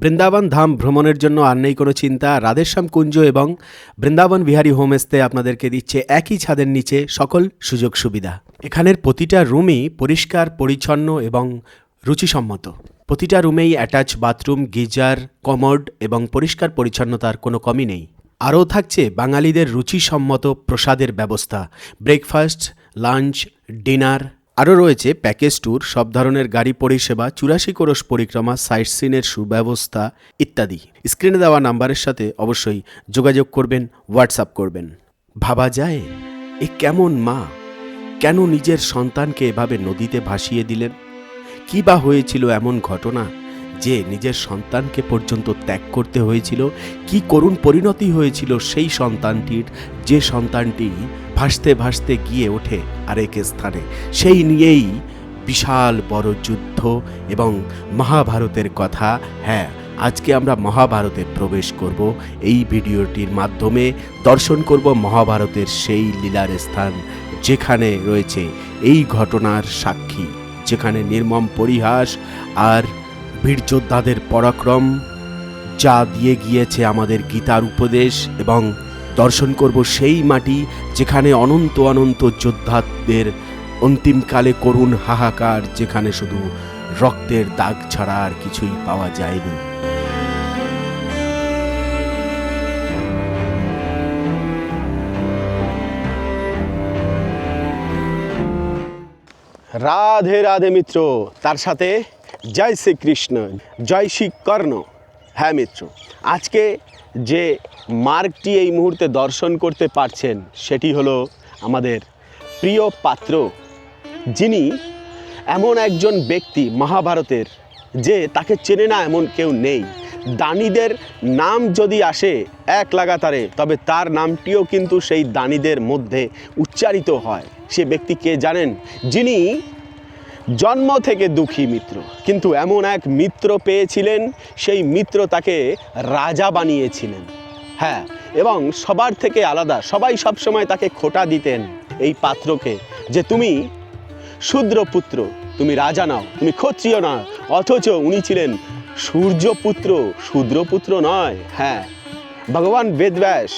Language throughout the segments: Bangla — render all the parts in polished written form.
বৃন্দাবন ধাম ভ্রমণের জন্য আর নেই কোনো চিন্তা। রাধেশ্যাম কুঞ্জ এবং বৃন্দাবন বিহারী হোমস্টে আপনাদেরকে দিচ্ছে একই ছাদের নিচে সকল সুযোগ সুবিধা। এখানের প্রতিটা রুমই পরিষ্কার পরিচ্ছন্ন এবং রুচিসম্মত। প্রতিটা রুমেই অ্যাটাচ বাথরুম, গিজার, কমোড এবং পরিষ্কার পরিচ্ছন্নতার কোনো কমই নেই। আরও থাকছে বাঙালিদের রুচিসম্মত প্রসাদের ব্যবস্থা, ব্রেকফাস্ট, লাঞ্চ, ডিনার। আরও রয়েছে প্যাকেজ ট্যুর, সব ধরনের গাড়ি পরিষেবা, 84 কোরস পরিক্রমা, সাইট সিনের সুব্যবস্থা ইত্যাদি। স্ক্রিনে দেওয়া নাম্বারের সাথে অবশ্যই যোগাযোগ করবেন, হোয়াটসঅ্যাপ করবেন। ভাবা যায় এ কেমন মা, কেন নিজের সন্তানকে এভাবে নদীতে ভাসিয়ে দিলেন? কী বা হয়েছিল এমন ঘটনা যে নিজের সন্তানকে পর্যন্ত ত্যাগ করতে হয়েছিল? কি করুণ পরিণতি হয়েছিল সেই সন্তানটির, যে সন্তানটি ভাসতে ভাসতে গিয়ে ওঠে আরেক স্থানে? সেই নিয়েই বিশাল বড় যুদ্ধ এবং মহাভারতের কথা। হ্যাঁ, আজকে আমরা মহাভারতে প্রবেশ করব। এই ভিডিওটির মাধ্যমে দর্শন করব মহাভারতের সেই লীলার স্থান, যেখানে রয়েছে এই ঘটনার সাক্ষী, যেখানে নির্মম পরিহাস আর বীর যোদ্ধাদের পরাক্রম যা দিয়ে গিয়েছে আমাদের গীতার উপদেশ। এবং দর্শন করব সেই মাটি যেখানে অনন্ত অনন্ত যোদ্ধাদের অন্তিমকালে করুণ হাহাকার, যেখানে শুধু রক্তের দাগ ছাড়া আর কিছুই পাওয়া যায়নি। রাধে রাধে মিত্র, তার সাথে জয় শ্রীকৃষ্ণ, জয় শ্রী কর্ণ। হ্যাঁ মিত্র, আজকে যে মার্গটি এই মুহূর্তে দর্শন করতে পারছেন সেটি হলো আমাদের প্রিয় পাত্র, যিনি এমন একজন ব্যক্তি মহাভারতের যে তাকে চেনে না এমন কেউ নেই। দানীদের নাম যদি আসে এক লাগাতারে, তবে তার নামটিও কিন্তু সেই দানীদের মধ্যে উচ্চারিত হয়। সে ব্যক্তি কে জানেন? যিনি জন্ম থেকে দুঃখী মিত্র, কিন্তু এমন এক মিত্র পেয়েছিলেন, সেই মিত্র তাকে রাজা বানিয়েছিলেন। হ্যাঁ, এবং সবার থেকে আলাদা, সবাই সবসময় তাকে খোঁটা দিতেন এই পাত্রকে, যে তুমি শূদ্রপুত্র, তুমি রাজা নাও, তুমি ক্ষত্রিয় না। অথচ উনি ছিলেন সূর্যপুত্র, শূদ্রপুত্র নয়। হ্যাঁ, ভগবান বেদব্যাস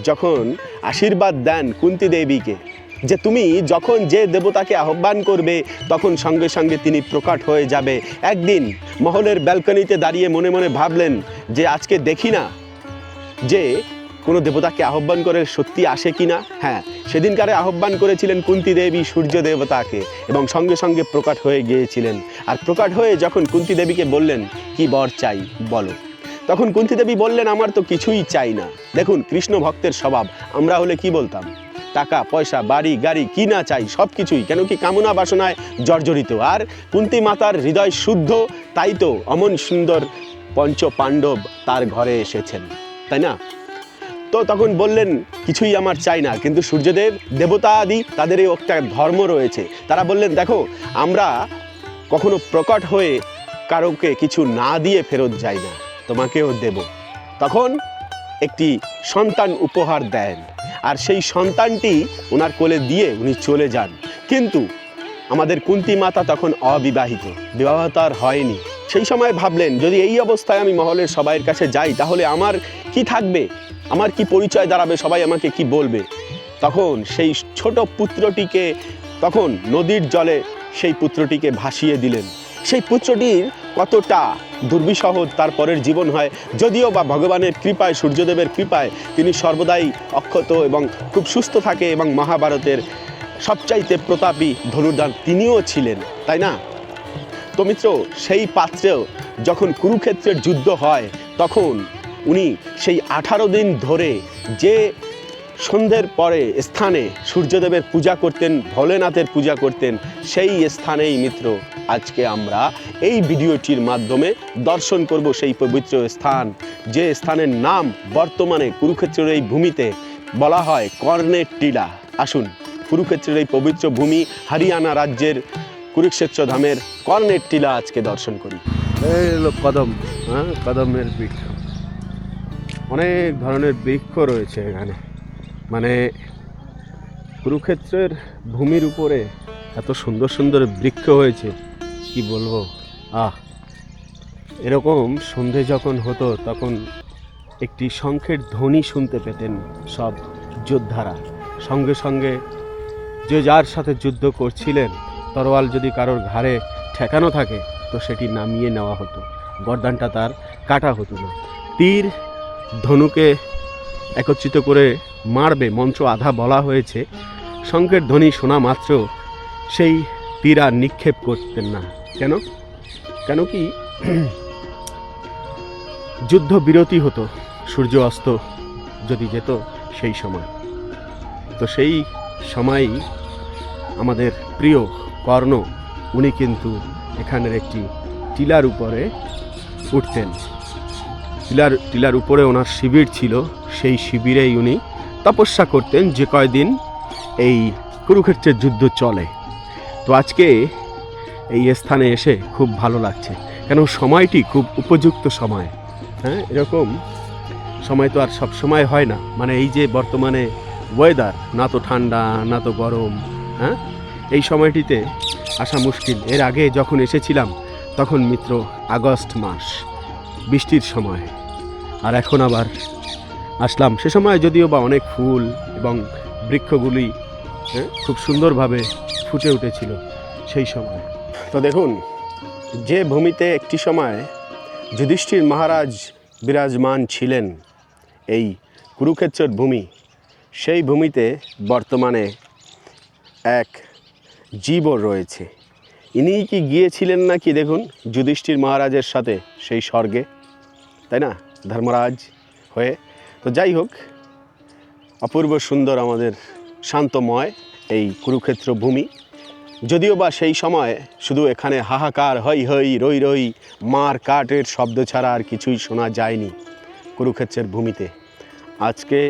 যখন আশীর্বাদ দেন কুন্তী দেবীকে, যে তুমি যখন যে দেবতাকে আহ্বান করবে তখন সঙ্গে সঙ্গে তিনি প্রকট হয়ে যাবে। একদিন মহলের ব্যালকনিতে দাঁড়িয়ে মনে মনে ভাবলেন যে আজকে দেখি না যে কোনো দেবতাকে আহ্বান করে সত্যি আসে কি না। হ্যাঁ, সেদিনকারে আহ্বান করেছিলেন কুন্তী দেবী সূর্য দেবতাকে, এবং সঙ্গে সঙ্গে প্রকট হয়ে গিয়েছিলেন। আর প্রকট হয়ে যখন কুন্তী দেবীকে বললেন কি বর চাই বলো, তখন কুন্তী দেবী বললেন আমার তো কিছুই চাই না। দেখুন কৃষ্ণ ভক্তের স্বভাব, আমরা হলে কি বলতাম? টাকা পয়সা, বাড়ি গাড়ি, কি না চাই সব কিছুই, কেন কি কামনা বাসনায় জর্জরিত। আর কুন্তী মাতার হৃদয় শুদ্ধ, তাই তো অমন সুন্দর পঞ্চ পাণ্ডব তার ঘরে এসেছেন, তাই না? তো তখন বললেন কিছুই আমার চাই না। কিন্তু সূর্যদেব, দেবতা আদি, তাদের এই একটা ধর্ম রয়েছে। তারা বললেন দেখো, আমরা কখনো প্রকট হয়ে কারোকে কিছু না দিয়ে ফেরত যাই না, তোমাকেও দেব। তখন একটি সন্তান উপহার দেন, আর সেই সন্তানটি ওনার কোলে দিয়ে উনি চলে যান। কিন্তু আমাদের কুন্তী মাতা তখন অবিবাহিত, বিবাহ তার হয়নি। সেই সময় ভাবলেন যদি এই অবস্থায় আমি মহলের সবাইয়ের কাছে যাই তাহলে আমার কি থাকবে, আমার কি পরিচয় দাঁড়াবে, সবাই আমাকে কি বলবে। তখন সেই ছোট পুত্রটিকে, তখন নদীর জলে সেই পুত্রটিকে ভাসিয়ে দিলেন। সেই পুত্রটির কতটা দুর্বিষহ তার পরের জীবন হয়, যদিও বা ভগবানের কৃপায়, সূর্যদেবের কৃপায় তিনি সর্বদাই অক্ষত এবং খুব সুস্থ থাকে, এবং মহাভারতের সবচাইতে প্রতাপী ধনুর্ধর তিনিও ছিলেন, তাই না? তো মিত্র, সেই পাত্রেও যখন কুরুক্ষেত্রের যুদ্ধ হয় তখন উনি সেই 18 দিন ধরে যে সন্ধ্যের পরে স্থানে সূর্যদেবের পূজা করতেন, ভোলেনাথের পূজা করতেন, সেই স্থানেই মিত্র আজকে আমরা এই ভিডিওটির মাধ্যমে দর্শন করব সেই পবিত্র স্থান, যে স্থানের নাম বর্তমানে কুরুক্ষেত্রের এই ভূমিতে বলা হয় কর্ণের টিলা। আসুন কুরুক্ষেত্রের এই পবিত্র ভূমি, হরিয়ানা রাজ্যের কুরুক্ষেত্র ধামের কর্ণের টিলা আজকে দর্শন করি। এই হলো কদম, হ্যাঁ, কদমের বৃক্ষ। অনেক ধরনের বৃক্ষ রয়েছে এখানে। মানে কুরুক্ষেত্রের ভূমির উপরে এত সুন্দর সুন্দর বৃক্ষ হয়েছে, কি বলবো। এরকম সন্ধে যখন হতো তখন একটি শঙ্খের ধ্বনি শুনতে পেতেন সব যোদ্ধারা। সঙ্গে সঙ্গে যে যার সাথে যুদ্ধ করছিলেন, তরোয়াল যদি কারোর ঘাড়ে ঠেকানো থাকে তো সেটি নামিয়ে নেওয়া হতো, গর্দানটা তার কাটা হতো না। তীর ধনুকে একত্রিত করে মারবে, মন্ত্র আধা বলা হয়েছে, শঙ্খের ধ্বনি শোনা মাত্র সেই তীর আর নিক্ষেপ করতেন না। কেন? কেন কি যুদ্ধ বিরতি হতো, সূর্য অস্ত যদি যেত সেই সময়। তো সেই সময়ই আমাদের প্রিয় কর্ণ উনি কিন্তু এখানের একটি টিলার উপরে উঠতেন। টিলার উপরে ওনার শিবির ছিল, সেই শিবিরেই উনি তপস্যা করতেন যে কয়দিন এই কুরুক্ষেত্রের যুদ্ধ চলে। তো আজকে এই স্থানে এসে খুব ভালো লাগছে, কেন সময়টি খুব উপযুক্ত সময়। হ্যাঁ, এরকম সময় তো আর সব সময় হয় না। মানে এই যে বর্তমানে ওয়েদার, না তো ঠান্ডা না তো গরম, হ্যাঁ, এই সময়টিতে আসা মুশকিল। এর আগে যখন এসেছিলাম তখন মিত্র আগস্ট মাস, বৃষ্টির সময়, আর এখন আবার আসলাম সে সময় যদিও বা অনেক ফুল এবং বৃক্ষগুলি খুব সুন্দরভাবে ফুটে উঠেছিল সেই সময়। তো দেখুন, যে ভূমিতে একটি সময় যুধিষ্ঠির মহারাজ বিরাজমান ছিলেন, এই কুরুক্ষেত্রের ভূমি, সেই ভূমিতে বর্তমানে এক জীবও রয়েছে। ইনিই কি গিয়েছিলেন নাকি দেখুন যুধিষ্ঠির মহারাজের সাথে সেই স্বর্গে, তাই না, ধর্মরাজ হয়ে? তো যাই হোক, অপূর্ব সুন্দর আমাদের শান্তময় এই কুরুক্ষেত্র ভূমি। যদিও বা সেই সময় শুধু এখানে হাহাকার, হই হই, রই রই, মার কাটের শব্দ ছাড়া আর কিছুই শোনা যায়নি কুরুক্ষেত্রের ভূমিতে। আজকে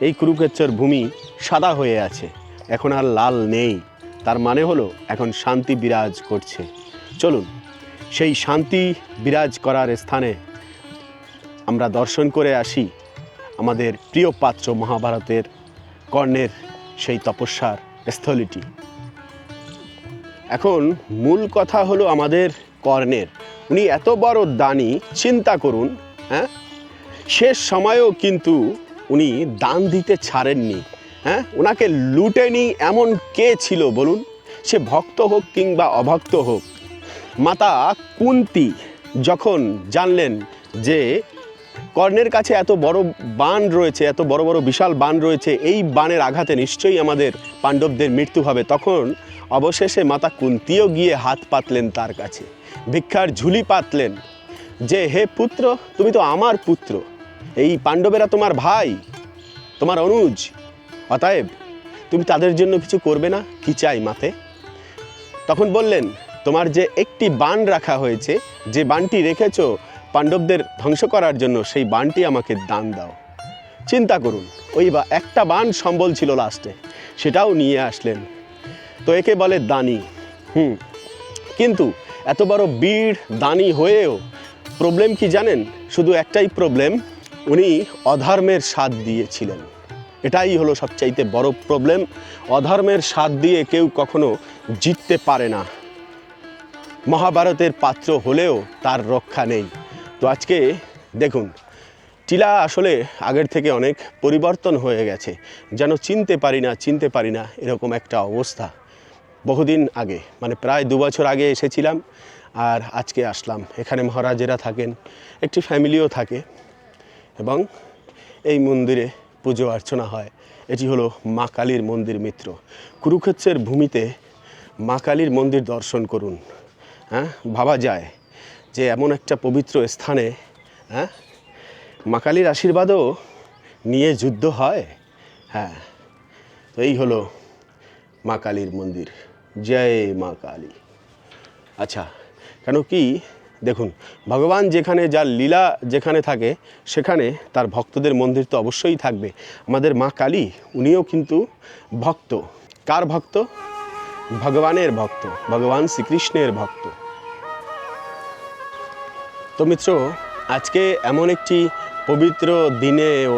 এই কুরুক্ষেত্রের ভূমি সাদা হয়ে আছে, এখন আর লাল নেই। তার মানে হলো এখন শান্তি বিরাজ করছে। চলুন সেই শান্তি বিরাজ করার স্থানে আমরা দর্শন করে আসি আমাদের প্রিয় পাত্র মহাভারতের কর্ণের সেই তপস্যার স্থলীটি। এখন মূল কথা হলো আমাদের কর্ণের, উনি এত বড় দানী, চিন্তা করুন, হ্যাঁ, শেষ সময়েও কিন্তু উনি দান দিতে ছাড়েননি। হ্যাঁ, ওনাকে লুটেনি এমন কে ছিল বলুন? সে ভক্ত হোক কিংবা অভক্ত হোক। মাতা কুন্তী যখন জানলেন যে কর্ণের কাছে এত বড় বাণ রয়েছে, এত বড় বড় বিশাল বাণ রয়েছে, এই বাণের আঘাতে নিশ্চয়ই আমাদের পাণ্ডবদের মৃত্যু হবে, তখন অবশেষে মাতা কুন্তীও গিয়ে হাত পাতলেন তার কাছে, ভিক্ষার ঝুলি পাতলেন যে হে পুত্র, তুমি তো আমার পুত্র, এই পাণ্ডবেরা তোমার ভাই, তোমার অনুজ, অতএব তুমি তাদের জন্য কিছু করবে না? কি চাই মাতে? তখন বললেন, তোমার যে একটি বাণ রাখা হয়েছে, যে বাণটি রেখেছো পাণ্ডবদের ধ্বংস করার জন্য, সেই বাণটি আমাকে দান দাও। চিন্তা করুন, ওই একটা বাণ সম্বল ছিল লাস্টে, সেটাও নিয়ে আসলেন। তো একে বলে দানী। কিন্তু এত বড় বীর দানী হয়েও প্রবলেম কি জানেন? শুধু একটাই প্রবলেম, উনি অধর্মের স্বাদ দিয়েছিলেন। এটাই হলো সবচাইতে বড় প্রবলেম। অধর্মের স্বাদ দিয়ে কেউ কখনো জিততে পারে না। মহাভারতের পাত্র হলেও তার রক্ষা নেই। তো আজকে দেখুন, টিলা আসলে আগের থেকে অনেক পরিবর্তন হয়ে গেছে, যেন চিনতে পারি না এরকম একটা অবস্থা। বহুদিন আগে, মানে প্রায় 2 বছর আগে এসেছিলাম, আর আজকে আসলাম। এখানে মহারাজেরা থাকেন, একটি ফ্যামিলিও থাকে, এবং এই মন্দিরে পুজো অর্চনা হয়। এটি হলো মা কালীর মন্দির মিত্র। কুরুক্ষেত্রের ভূমিতে মা কালীর মন্দির দর্শন করুন। হ্যাঁ, ভাবা যায় যে এমন একটা পবিত্র স্থানে, হ্যাঁ, মা কালীর আশীর্বাদও নিয়ে যুদ্ধ হয়। হ্যাঁ, তো এই হলো মা কালীর মন্দির। জয় মা কালী। আচ্ছা, কেন কি দেখুন, ভগবান যেখানে, যার লীলা যেখানে থাকে, সেখানে তার ভক্তদের মন্দির তো অবশ্যই থাকবে। আমাদের মা কালী, উনিও কিন্তু ভক্ত। কার ভক্ত? ভগবানের ভক্ত, ভগবান শ্রীকৃষ্ণের ভক্ত। তো মিত্র, আজকে এমন একটি পবিত্র দিনেও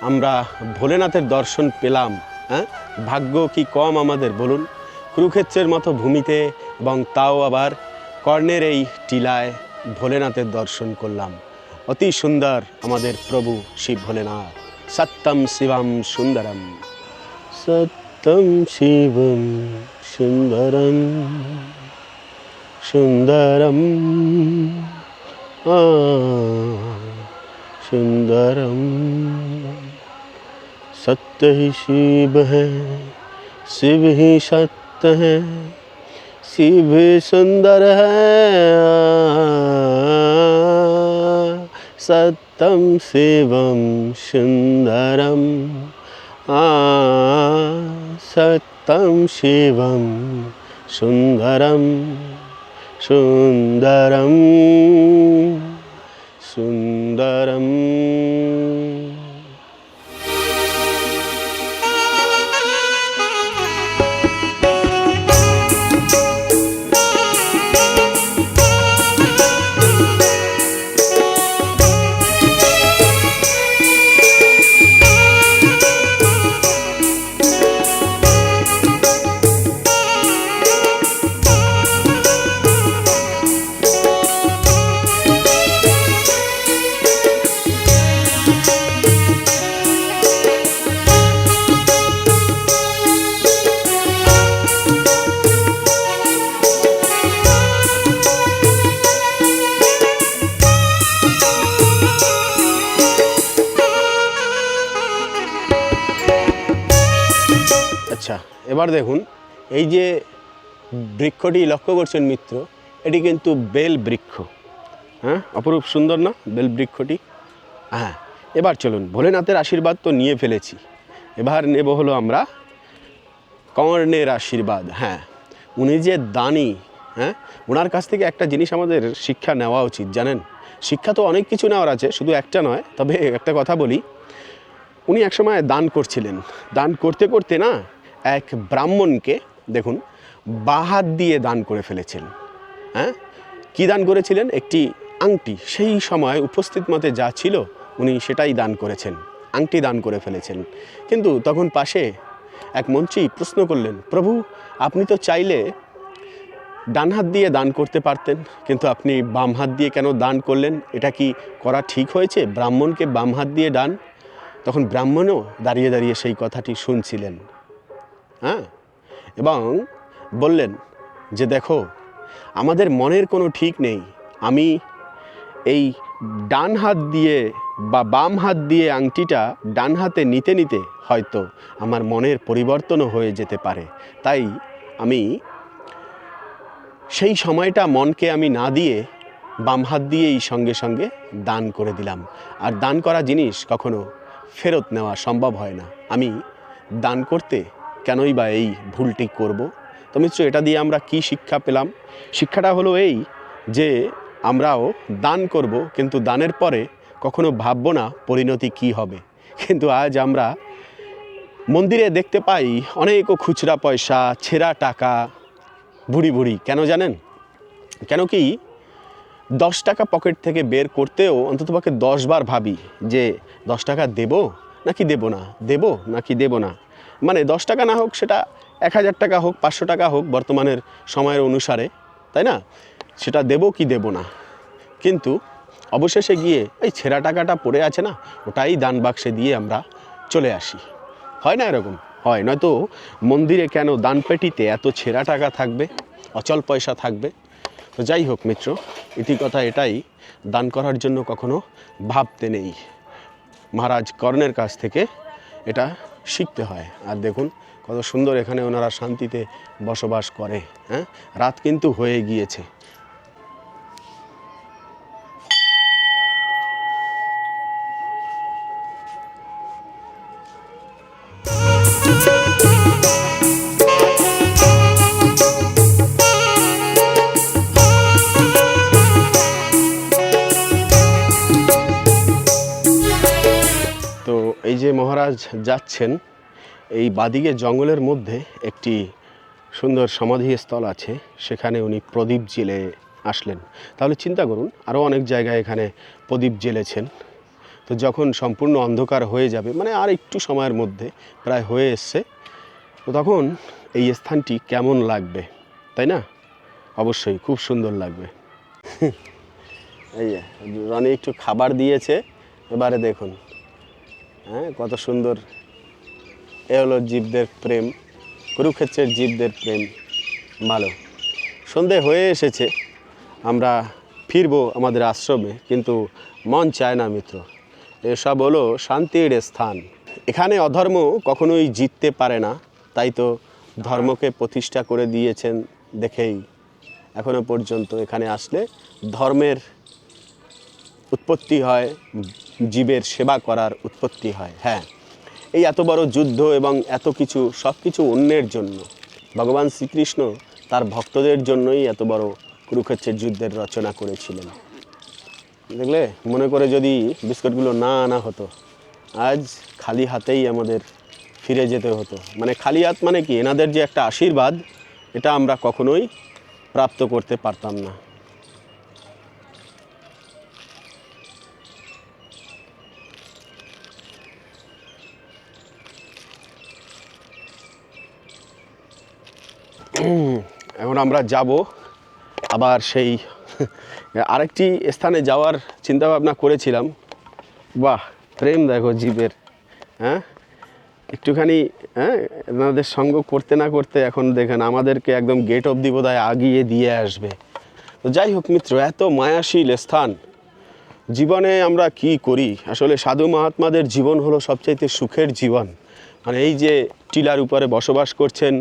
আমরা ভোলেনাথের দর্শন পেলাম। হ্যাঁ, ভাগ্য কি কম আমাদের বলুন? কুরুক্ষেত্রের মতো ভূমিতে, এবং তাও আবার কর্ণের এই টিলায়, ভোলেনাথের দর্শন করলাম। অতি সুন্দর আমাদের প্রভু শিব ভোলেনাথ। সত্যম শিবম সুন্দরম, সত্যম শিবম সুন্দরম, সুন্দরম सुंदरम। सत्य ही शिव है, शिव ही सत्य है, शिव ही सुंदर है। सत्यम शिवम सुंदरम, सत्यम शिवम सुंदरम, सुंदरम सुंदरम। আচ্ছা, এবার দেখুন এই যে বৃক্ষটি লক্ষ্য করছেন মিত্র, এটি কিন্তু বেল বৃক্ষ। হ্যাঁ, অপরূপ সুন্দর না বেল বৃক্ষটি? হ্যাঁ, এবার চলুন, ভোলেনাথের আশীর্বাদ তো নিয়ে ফেলেছি, এবার নেব হলো আমরা কর্ণের আশীর্বাদ। হ্যাঁ, উনি যে দানি, হ্যাঁ, ওনার কাছ থেকে একটা জিনিস আমাদের শিক্ষা নেওয়া উচিত। জানেন, শিক্ষা তো অনেক কিছু নেওয়ার আছে, শুধু একটা নয়। তবে একটা কথা বলি, উনি একসময় দান করছিলেন, দান করতে করতে না এক ব্রাহ্মণকে দেখুন বাঁ হাত দিয়ে দান করে ফেলেছেন। হ্যাঁ, কী দান করেছিলেন? একটি আংটি। সেই সময় উপস্থিত মতে যা ছিল উনি সেটাই দান করেছেন, আংটি দান করে ফেলেছেন। কিন্তু তখন পাশে এক মন্ত্রী প্রশ্ন করলেন, প্রভু আপনি তো চাইলে ডান হাত দিয়ে দান করতে পারতেন, কিন্তু আপনি বাম হাত দিয়ে কেন দান করলেন? এটা কি করা ঠিক হয়েছে? ব্রাহ্মণকে বাম হাত দিয়ে দান। তখন ব্রাহ্মণও দাঁড়িয়ে দাঁড়িয়ে সেই কথাটি শুনছিলেন। হ্যাঁ, এবং বললেন যে দেখো, আমাদের মনের কোনো ঠিক নেই। আমি এই ডান হাত দিয়ে বা বাম হাত দিয়ে আংটিটা ডান হাতে নিতে নিতে হয়তো আমার মনের পরিবর্তনও হয়ে যেতে পারে। তাই আমি সেই সময়টা মনকে আমি না দিয়ে বাম হাত দিয়েই সঙ্গে সঙ্গে দান করে দিলাম। আর দান করা জিনিস কখনো ফেরত নেওয়া সম্ভব হয় না। আমি দান করতে কেনই বা এই ভুলটি করব? তো মিত্র, এটা দিয়ে আমরা কি শিক্ষা পেলাম? শিক্ষাটা হলো এই যে আমরাও দান করব, কিন্তু দানের পরে কখনো ভাববো না পরিণতি কি হবে। কিন্তু আজ আমরা মন্দিরে দেখতে পাই অনেক খুচরা পয়সা, ছেঁড়া টাকা, বুড়ি বুড়ি। কেন জানেন? কেন কি 10 টাকা পকেট থেকে বের করতেও অন্ততপক্ষে 10 বার ভাবি যে 10 টাকা দেবো নাকি দেবো না, দেবো নাকি দেবো না। মানে 10 টাকা না হোক, সেটা 1000 টাকা হোক, 500 টাকা হোক, বর্তমানের সময়ের অনুসারে, তাই না? সেটা দেবো কি দেবো না। কিন্তু অবশেষে গিয়ে এই ছেঁড়া টাকাটা পড়ে আছে না, ওটাই দান বাক্সে দিয়ে আমরা চলে আসি। হয় না এরকম? হয়। নয়তো মন্দিরে কেন দানপেটিতে এত ছেঁড়া টাকা থাকবে, অচল পয়সা থাকবে? তো যাই হোক মিত্র, ইতিকথা এটাই, দান করার জন্য কখনো ভাবতে নেই। মহারাজ কর্ণের কাছ থেকে এটা শিখতে হয়। আর দেখুন কত সুন্দর এখানে ওনারা শান্তিতে বসবাস করে। হ্যাঁ, রাত কিন্তু হয়ে গিয়েছে। তো এই যে মহারাজ যাচ্ছেন, এই বাদিকে জঙ্গলের মধ্যে একটি সুন্দর সমাধিস্থল আছে, সেখানে উনি প্রদীপ জেলে আসলেন। তাহলে চিন্তা করুন, আরও অনেক জায়গায় এখানে প্রদীপ জ্বেলেছেন। তো যখন সম্পূর্ণ অন্ধকার হয়ে যাবে, মানে আর একটু সময়ের মধ্যে প্রায় হয়ে এসছে, তো তখন এই স্থানটি কেমন লাগবে, তাই না? অবশ্যই খুব সুন্দর লাগবে। এই যে রনি একটু খাবার দিয়েছে, এবারে দেখুন হ্যাঁ কত সুন্দর। এ হলো জীবদের প্রেম, কুরুক্ষেত্রের জীবদের প্রেম। ভালো, সন্ধে হয়ে এসেছে, আমরা ফিরবো আমাদের আশ্রমে, কিন্তু মন চায় না মিত্র। এসব হলো শান্তির স্থান, এখানে অধর্ম কখনোই জিততে পারে না। তাই তো ধর্মকে প্রতিষ্ঠা করে দিয়েছেন দেখেই এখনো পর্যন্ত এখানে আসলে ধর্মের উৎপত্তি হয়, জীবের সেবা করার উৎপত্তি হয়। হ্যাঁ, এই এত বড় যুদ্ধ এবং এত কিছু, সব কিছু অন্যের জন্য। ভগবান শ্রীকৃষ্ণ তার ভক্তদের জন্যই এত বড় কুরুক্ষেত্রের যুদ্ধের রচনা করেছিলেন। দেখলে, মনে করে যদি বিস্কুটগুলো না আনা হতো, আজ খালি হাতেই আমাদের ফিরে যেতে হতো। মানে খালি হাত মানে কি, এনাদের যে একটা আশীর্বাদ, এটা আমরা কখনোই প্রাপ্ত করতে পারতাম না। এখন আমরা যাব আবার সেই আরেকটি স্থানে যাওয়ার চিন্তাভাবনা করেছিলাম। বাহ, প্রেম দেখো জীবের। হ্যাঁ, একটুখানি এনাদের সঙ্গ করতে না করতে এখন দেখেন আমাদেরকে একদম গেট অবধি বোধহয় আগিয়ে দিয়ে আসবে। তো যাই হোক মিত্র, এত মায়াশীল স্থান, জীবনে আমরা কি করি আসলে? সাধু মহাত্মাদের জীবন হলো সবচাইতে সুখের জীবন। মানে এই যে টিলার উপরে বসবাস করছেন,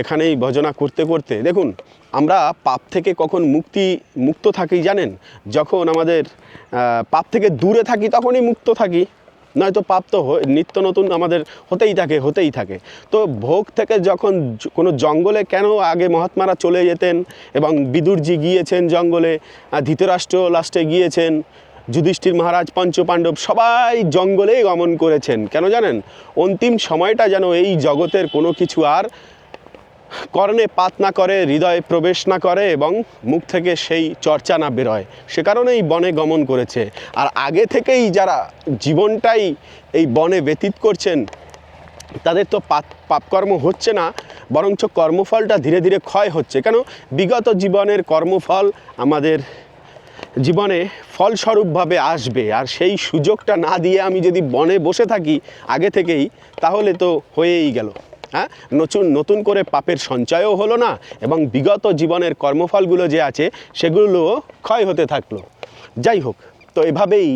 এখানেই ভজনা করতে করতে দেখুন, আমরা পাপ থেকে কখন মুক্ত থাকি জানেন? যখন আমাদের পাপ থেকে দূরে থাকি তখনই মুক্ত থাকি, নয়তো পাপ তো নিত্য নতুন আমাদের হতেই থাকে। তো ভোগ থেকে যখন কোনো জঙ্গলে, কেন আগে মহাত্মারা চলে যেতেন এবং বিদুরজি গিয়েছেন জঙ্গলে, ধৃতরাষ্ট্র লাস্টে গিয়েছেন, যুধিষ্ঠির মহারাজ, পঞ্চপাণ্ডব সবাই জঙ্গলেই গমন করেছেন। কেন জানেন? অন্তিম সময়টা যেন এই জগতের কোনো কিছু আর কর্ণে পাত না করে, হৃদয়ে প্রবেশ না করে এবং মুখ থেকে সেই চর্চা না বেরোয়, সে কারণেই বনে গমন করেছে। আর আগে থেকেই যারা জীবনটাই এই বনে ব্যতীত করছেন, তাদের তো পাপকর্ম হচ্ছে না, বরঞ্চ কর্মফলটা ধীরে ধীরে ক্ষয় হচ্ছে। কেন? বিগত জীবনের কর্মফল আমাদের জীবনে ফলস্বরূপভাবে আসবে, আর সেই সুযোগটা না দিয়ে আমি যদি বনে বসে থাকি আগে থেকেই, তাহলে তো হয়েই গেল। হ্যাঁ, নতুন করে পাপের সঞ্চয়ও হলো না এবং বিগত জীবনের কর্মফলগুলো যে আছে সেগুলো ক্ষয় হতে থাকলো। যাই হোক, তো এভাবেই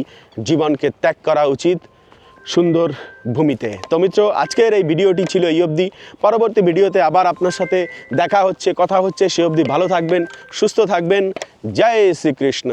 জীবনকে ত্যাগ করা উচিত সুন্দর ভূমিতে। তো মিত্র, আজকের এই ভিডিওটি ছিল এই অবধি। পরবর্তী ভিডিওতে আবার আপনার সাথে দেখা হচ্ছে, কথা হচ্ছে। সে অবধি ভালো থাকবেন, সুস্থ থাকবেন। জয় শ্রীকৃষ্ণ।